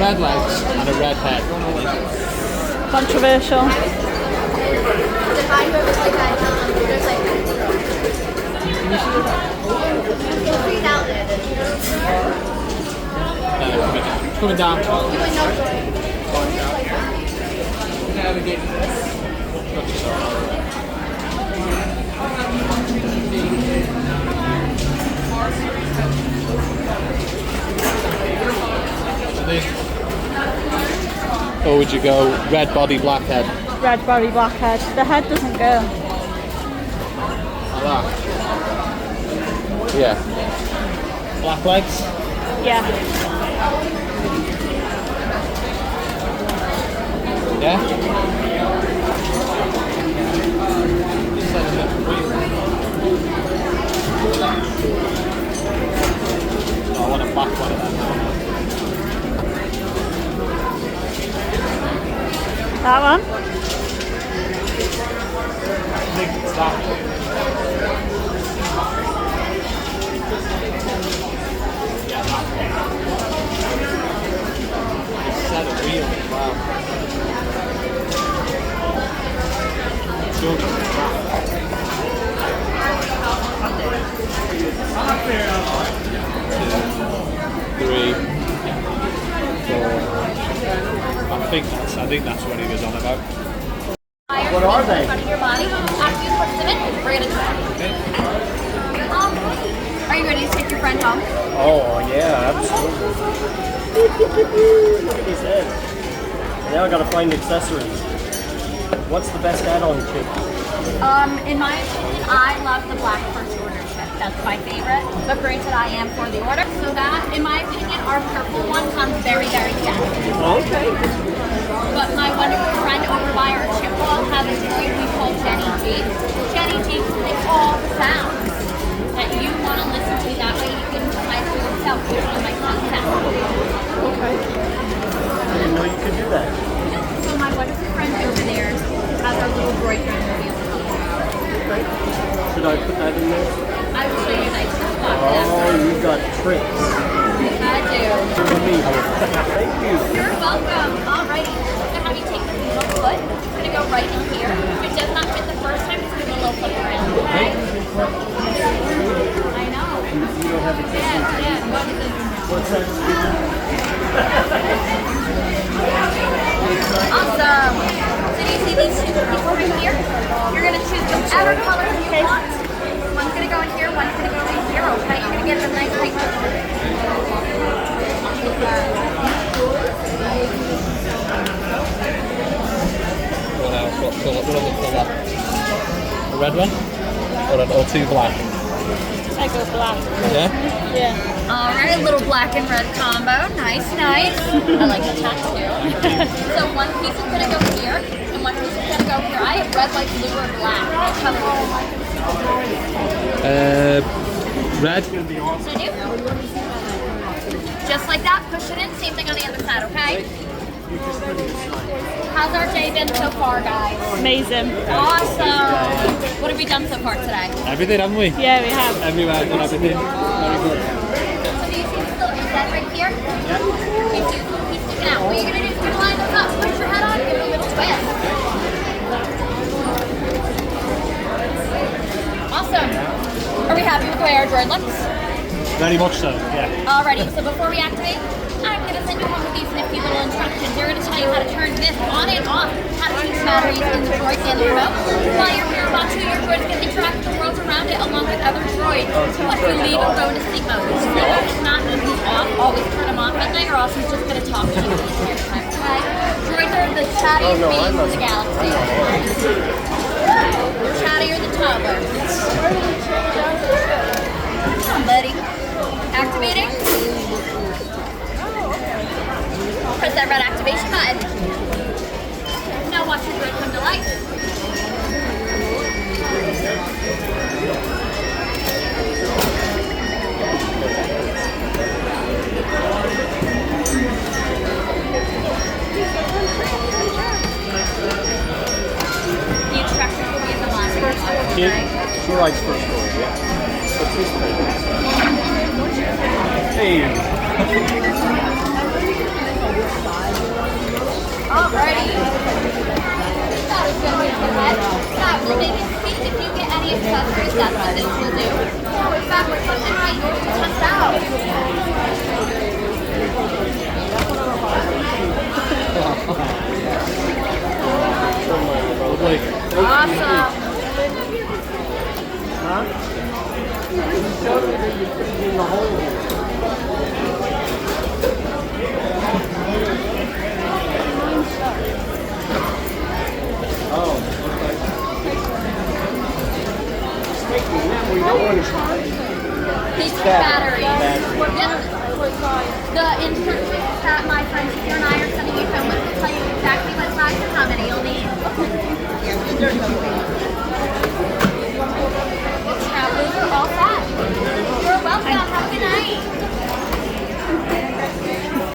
red legs and a red head. Controversial. Coming down. Or would you go red body, black head? Red body, black head. The head doesn't go. Like that? Yeah. Black legs? Yeah. Yeah? I want a black one of them. That one? I think it's that one. Yeah, that one. It's set of wheels as well. I think that's what he was on about. What are they? In front of your body. After you put them in, we're gonna try. Are you ready to take your friend home? Oh yeah, absolutely. Look at his head. Now I gotta find accessories. What's the best add-on chip? In my opinion, I love the black first order chip. That's my favorite. But granted, I am for the order. So that, in my opinion, our purple one comes very, very dense. Okay. But my wonderful friend over by our chip wall has a droid we call Jenny G. Jenny G can make all the sounds that you want to listen to. That way you can decide for yourself which one might sound best. Okay. I didn't know you could do that. So my wonderful friend over there has our little droid friend movie on the top. Okay. Should I put that in there? I will show you nice and spot Oh, you got tricks. I do. Thank you. You're welcome. Alrighty. I'm gonna have you take the middle foot. It's gonna go right in here. If it does not fit the first time, it's gonna go a little flip around. Okay? I know. You don't have accessories. Yes. What is it? What's that? Awesome. So you see these two pieces right here? You're gonna choose whichever color you want. One's gonna go in here, one's gonna go in here, okay? You're gonna get them nice tight. What else? What colour? What other colour? A red one? Or two black? I go black. Yeah? Yeah. Alright, a little black and red combo. Nice, nice. I like the tattoo. So one piece is gonna go here, and one piece is gonna go here. I have red, white, blue, or black. What color would you like? Red. So do. Just like that, push it in, same thing on the other side, okay? How's our day been so far, guys? Amazing. Awesome. What have we done so far today? Everything, haven't we? Yeah, we have. Everywhere, done everything. Very good. So do you see this little inset right here? Yeah. Okay, so he's sticking out. What you're going to do is you're going to line those up, push your head on, give it a little twist. Awesome. Are we happy with the way our droid looks? Very much so, yeah. Alrighty, so before we activate, I'm going to send you home with these nifty little instructions. They're going to tell you how to turn this on and off, how to use batteries in the droid and the remote. While you're here, about two, your droids can interact with the world around it along with other droids. Once you leave and go into sleep mode. This video is not going to be off, always turn them off at night, or else he's just going to talk to you the entire time, okay? Droids are the chattiest beings in the galaxy. They're chattier than toddlers. Come on, buddy. Activating. Press that red activation button. Now watch your droid come to life. The instructions will be in the last verse. She likes first order, yeah. What's this thing? Hey.